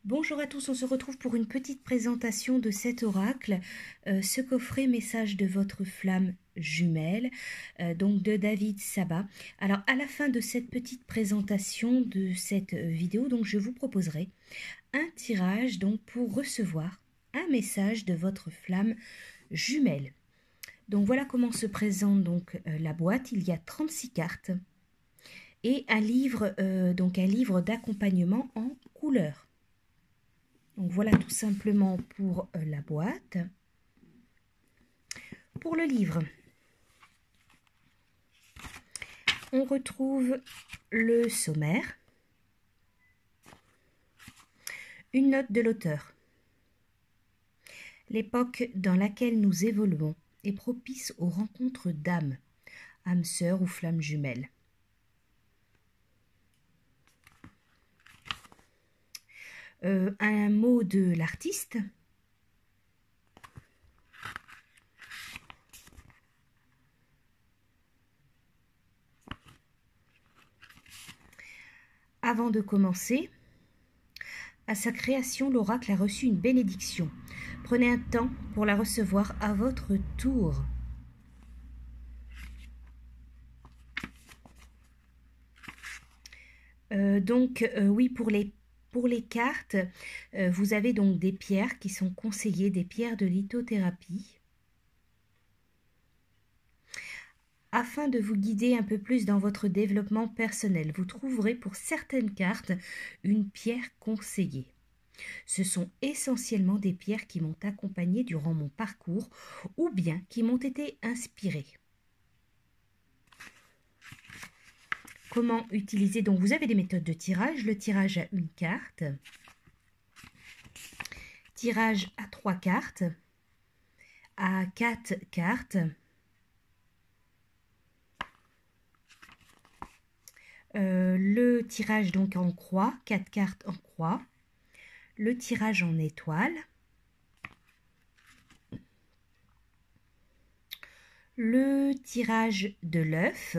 Bonjour à tous, on se retrouve pour une petite présentation de cet oracle, ce coffret message de votre flamme jumelle, donc de David Saba. Alors à la fin de cette petite présentation de cette vidéo, donc je vous proposerai un tirage donc pour recevoir un message de votre flamme jumelle. Donc voilà comment se présente donc la boîte. Il y a 36 cartes et un livre d'accompagnement en couleur. Donc voilà tout simplement pour la boîte. Pour le livre, on retrouve le sommaire, une note de l'auteur. L'époque dans laquelle nous évoluons est propice aux rencontres d'âmes, âmes sœurs ou flammes jumelles. Un mot de l'artiste. Avant de commencer, à sa création, l'oracle a reçu une bénédiction. Prenez un temps pour la recevoir à votre tour. Oui, pour les cartes, vous avez donc des pierres qui sont conseillées, des pierres de lithothérapie, afin de vous guider un peu plus dans votre développement personnel. Vous trouverez pour certaines cartes une pierre conseillée. Ce sont essentiellement des pierres qui m'ont accompagné durant mon parcours ou bien qui m'ont été inspirées. Comment utiliser? Donc vous avez des méthodes de tirage. Le tirage à une carte, tirage à 3 cartes, à 4 cartes, le tirage donc en croix, 4 cartes en croix, le tirage en étoile, le tirage de l'œuf,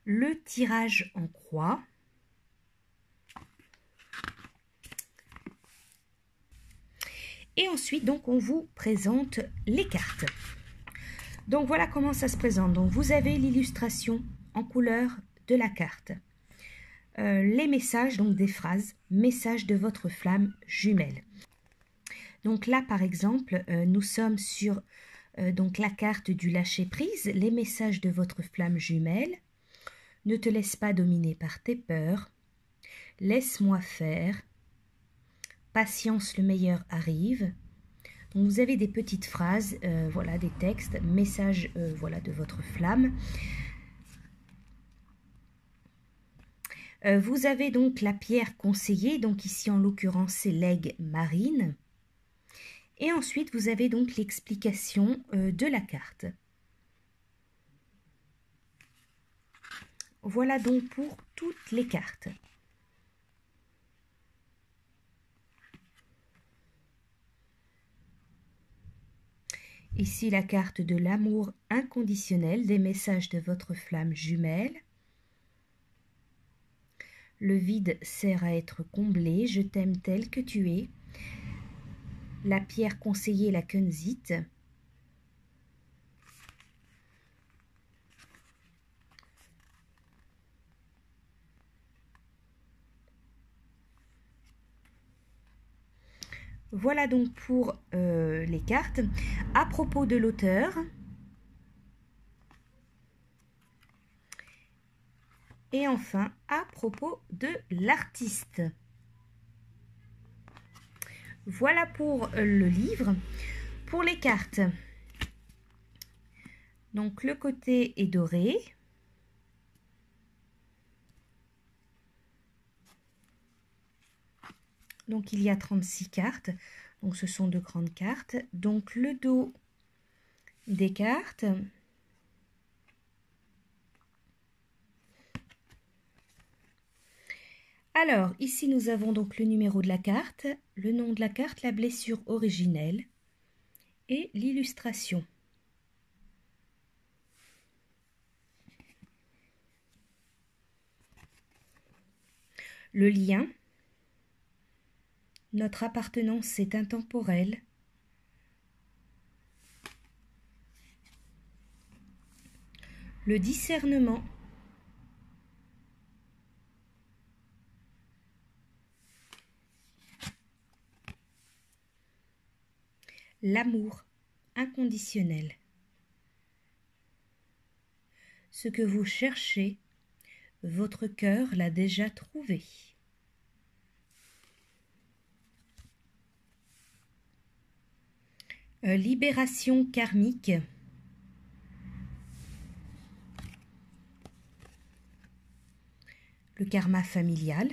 le tirage en croix, et ensuite donc on vous présente les cartes. Donc voilà comment ça se présente. Donc vous avez l'illustration en couleur de la carte, les messages, donc des phrases, message de votre flamme jumelle. Donc là par exemple, nous sommes sur donc la carte du lâcher prise, les messages de votre flamme jumelle. Ne te laisse pas dominer par tes peurs, laisse-moi faire, patience, le meilleur arrive. Donc vous avez des petites phrases, voilà, des textes, messages voilà, de votre flamme. Vous avez donc la pierre conseillée, donc ici en l'occurrence c'est l'aigle marine. Et ensuite vous avez donc l'explication de la carte. Voilà donc pour toutes les cartes. Ici la carte de l'amour inconditionnel, des messages de votre flamme jumelle. Le vide sert à être comblé, je t'aime tel que tu es. La pierre conseillée, la kunzite. Voilà donc pour les cartes. À propos de l'auteur, et enfin à propos de l'artiste. Voilà pour le livre. Pour les cartes, donc le côté est doré. Donc il y a 36 cartes, donc ce sont de grandes cartes. Donc le dos des cartes. Alors ici nous avons donc le numéro de la carte, le nom de la carte, la blessure originelle et l'illustration. Le lien, notre appartenance est intemporelle. Le discernement, l'amour inconditionnel. Ce que vous cherchez, votre cœur l'a déjà trouvé. Libération karmique. Le karma familial.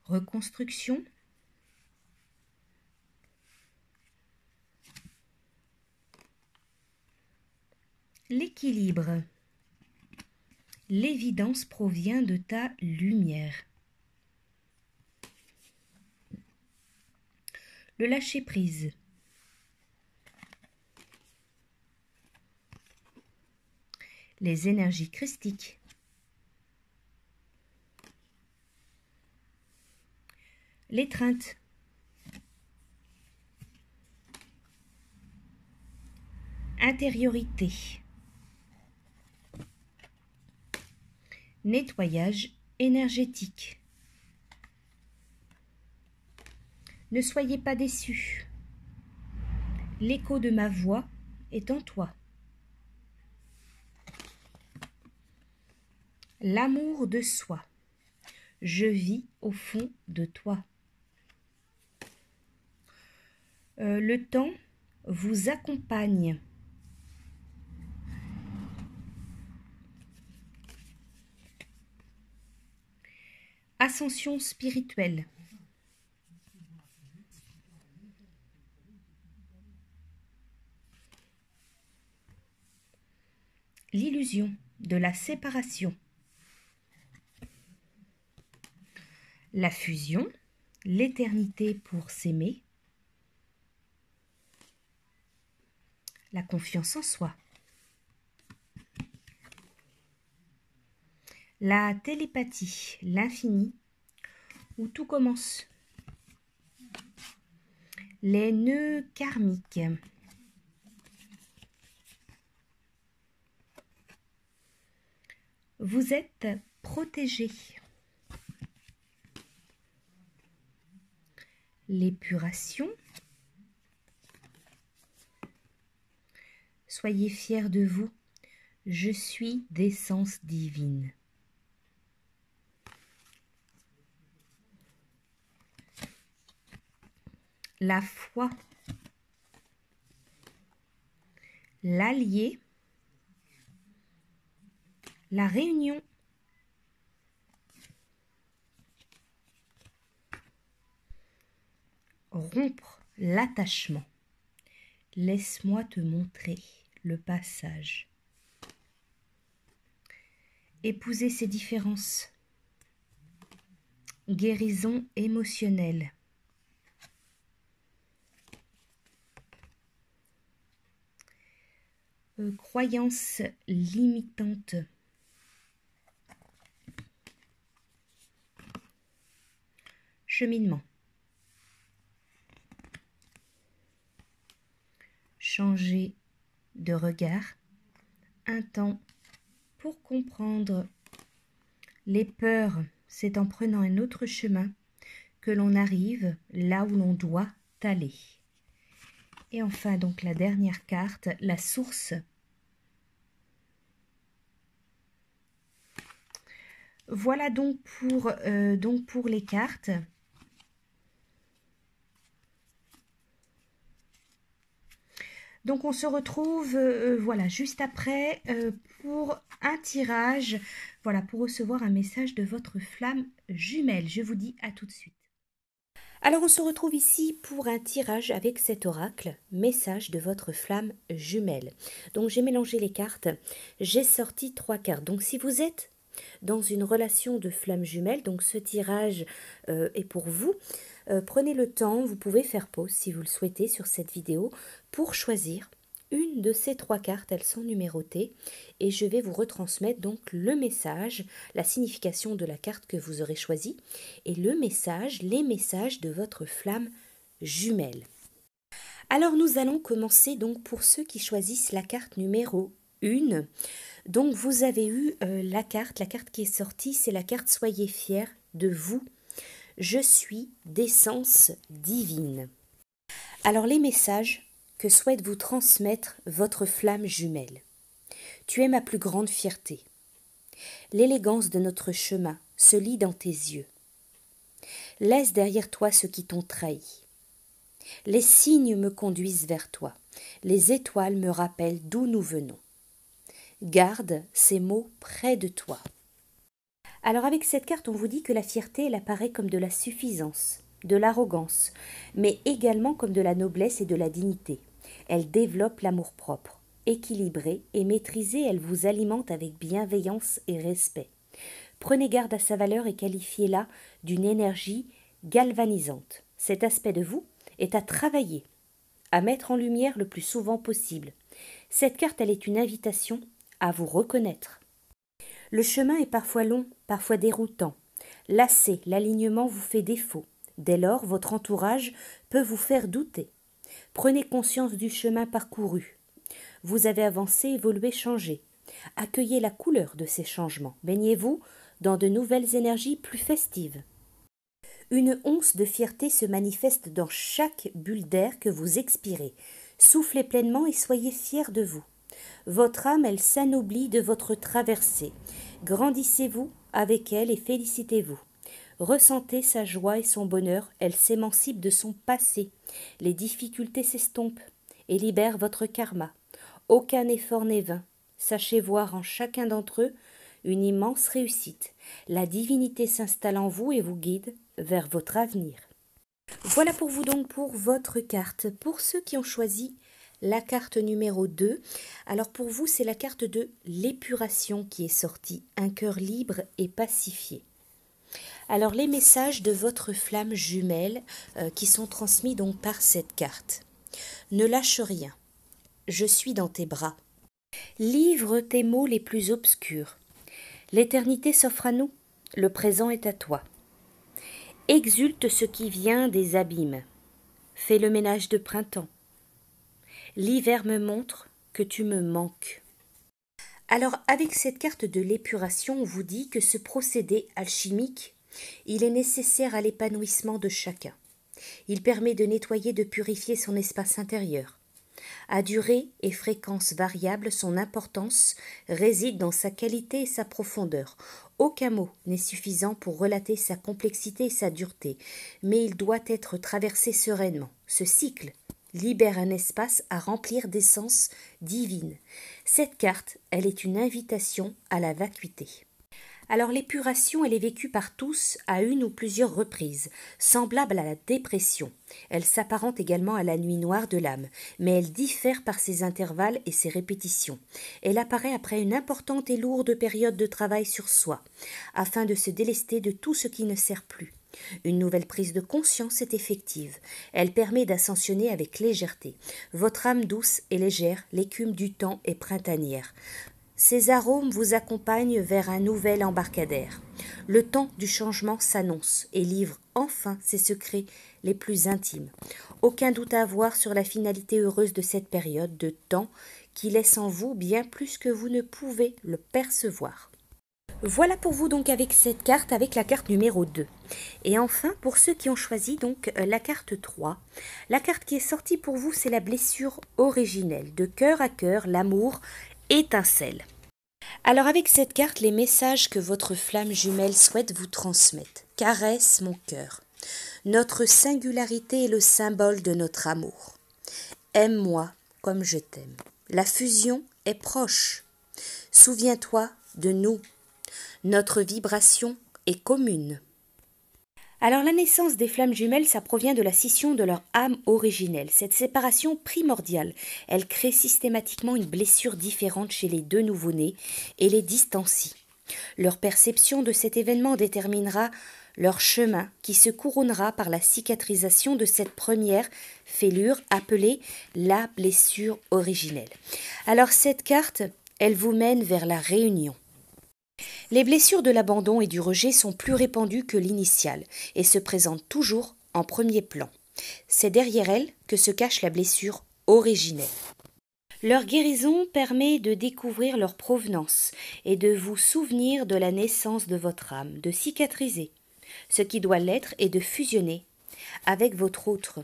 Reconstruction. L'équilibre. L'évidence provient de ta lumière. Le lâcher-prise. Les énergies christiques. L'étreinte. Intériorité. Nettoyage énergétique. Ne soyez pas déçus. L'écho de ma voix est en toi. L'amour de soi. Je vis au fond de toi. Le temps vous accompagne. Ascension spirituelle. L'illusion de la séparation. La fusion, l'éternité pour s'aimer. La confiance en soi. La télépathie, l'infini, où tout commence. Les nœuds karmiques. Vous êtes protégé. L'épuration. Soyez fiers de vous. Je suis d'essence divine. La foi. L'allié. La réunion. Rompre l'attachement. Laisse-moi te montrer le passage. Épouser ses différences. Guérison émotionnelle. Croyances limitantes. Cheminement. Changer de regard. Un temps pour comprendre les peurs. C'est en prenant un autre chemin que l'on arrive là où l'on doit aller. Et enfin, donc la dernière carte, la source. Voilà donc pour les cartes. Donc on se retrouve voilà, juste après pour un tirage, voilà, pour recevoir un message de votre flamme jumelle. Je vous dis à tout de suite. Alors on se retrouve ici pour un tirage avec cet oracle, message de votre flamme jumelle. Donc j'ai mélangé les cartes, j'ai sorti 3 cartes. Donc si vous êtes dans une relation de flamme jumelle, donc ce tirage est pour vous. Prenez le temps, vous pouvez faire pause si vous le souhaitez sur cette vidéo pour choisir une de ces 3 cartes, elles sont numérotées et je vais vous retransmettre donc le message, la signification de la carte que vous aurez choisie et le message, les messages de votre flamme jumelle. Alors nous allons commencer donc pour ceux qui choisissent la carte numéro 1. Donc vous avez eu la carte qui est sortie, c'est la carte Soyez fiers de vous. Je suis d'essence divine. Alors les messages que souhaite vous transmettre votre flamme jumelle. Tu es ma plus grande fierté. L'élégance de notre chemin se lit dans tes yeux. Laisse derrière toi ceux qui t'ont trahi. Les signes me conduisent vers toi. Les étoiles me rappellent d'où nous venons. Garde ces mots près de toi. Alors avec cette carte, on vous dit que la fierté, elle apparaît comme de la suffisance, de l'arrogance, mais également comme de la noblesse et de la dignité. Elle développe l'amour-propre. Équilibrée et maîtrisée, elle vous alimente avec bienveillance et respect. Prenez garde à sa valeur et qualifiez-la d'une énergie galvanisante. Cet aspect de vous est à travailler, à mettre en lumière le plus souvent possible. Cette carte, elle est une invitation à vous reconnaître. Le chemin est parfois long, parfois déroutant. Lassé, l'alignement vous fait défaut. Dès lors, votre entourage peut vous faire douter. Prenez conscience du chemin parcouru. Vous avez avancé, évolué, changé. Accueillez la couleur de ces changements. Baignez-vous dans de nouvelles énergies plus festives. Une once de fierté se manifeste dans chaque bulle d'air que vous expirez. Soufflez pleinement et soyez fiers de vous. Votre âme, elle s'anoblit de votre traversée. Grandissez-vous avec elle et félicitez-vous. Ressentez sa joie et son bonheur, elle s'émancipe de son passé. Les difficultés s'estompent et libèrent votre karma. Aucun effort n'est vain. Sachez voir en chacun d'entre eux une immense réussite. La divinité s'installe en vous et vous guide vers votre avenir. Voilà pour vous donc pour votre carte. Pour ceux qui ont choisi la carte numéro 2, alors pour vous c'est la carte de l'épuration qui est sortie, un cœur libre et pacifié. Alors les messages de votre flamme jumelle qui sont transmis donc par cette carte. Ne lâche rien, je suis dans tes bras. Livre tes mots les plus obscurs. L'éternité s'offre à nous, le présent est à toi. Exulte ce qui vient des abîmes. Fais le ménage de printemps. L'hiver me montre que tu me manques. Alors, avec cette carte de l'épuration, on vous dit que ce procédé alchimique, il est nécessaire à l'épanouissement de chacun. Il permet de nettoyer, de purifier son espace intérieur. À durée et fréquence variables, son importance réside dans sa qualité et sa profondeur. Aucun mot n'est suffisant pour relater sa complexité et sa dureté, mais il doit être traversé sereinement. Ce cycle libère un espace à remplir d'essence divine. Cette carte, elle est une invitation à la vacuité. Alors l'épuration, elle est vécue par tous à une ou plusieurs reprises, semblable à la dépression. Elle s'apparente également à la nuit noire de l'âme, mais elle diffère par ses intervalles et ses répétitions. Elle apparaît après une importante et lourde période de travail sur soi, afin de se délester de tout ce qui ne sert plus. Une nouvelle prise de conscience est effective. Elle permet d'ascensionner avec légèreté. Votre âme douce et légère, l'écume du temps est printanière. Ces arômes vous accompagnent vers un nouvel embarcadère. Le temps du changement s'annonce et livre enfin ses secrets les plus intimes. Aucun doute à avoir sur la finalité heureuse de cette période de temps qui laisse en vous bien plus que vous ne pouvez le percevoir. Voilà pour vous donc avec cette carte, avec la carte numéro 2. Et enfin, pour ceux qui ont choisi donc la carte 3, la carte qui est sortie pour vous, c'est la blessure originelle. De cœur à cœur, l'amour étincelle. Alors avec cette carte, les messages que votre flamme jumelle souhaite vous transmettre. Caresse mon cœur. Notre singularité est le symbole de notre amour. Aime-moi comme je t'aime. La fusion est proche. Souviens-toi de nous. Notre vibration est commune. Alors la naissance des flammes jumelles, ça provient de la scission de leur âme originelle. Cette séparation primordiale, elle crée systématiquement une blessure différente chez les deux nouveau-nés et les distancie. Leur perception de cet événement déterminera leur chemin qui se couronnera par la cicatrisation de cette première fêlure appelée la blessure originelle. Alors cette carte, elle vous mène vers la réunion. Les blessures de l'abandon et du rejet sont plus répandues que l'initiale et se présentent toujours en premier plan. C'est derrière elles que se cache la blessure originelle. Leur guérison permet de découvrir leur provenance et de vous souvenir de la naissance de votre âme, de cicatriser ce qui doit l'être et de fusionner avec votre autre.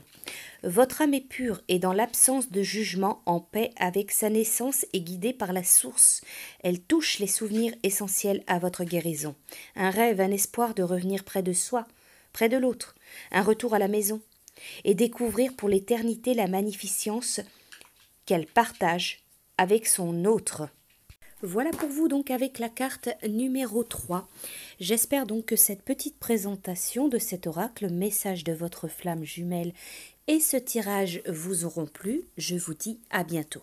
Votre âme est pure et dans l'absence de jugement, en paix avec sa naissance et guidée par la source. Elle touche les souvenirs essentiels à votre guérison. Un rêve, un espoir de revenir près de soi, près de l'autre, un retour à la maison et découvrir pour l'éternité la magnificence qu'elle partage avec son autre. Voilà pour vous donc avec la carte numéro 3. J'espère donc que cette petite présentation de cet oracle, message de votre flamme jumelle et ce tirage vous auront plu. Je vous dis à bientôt.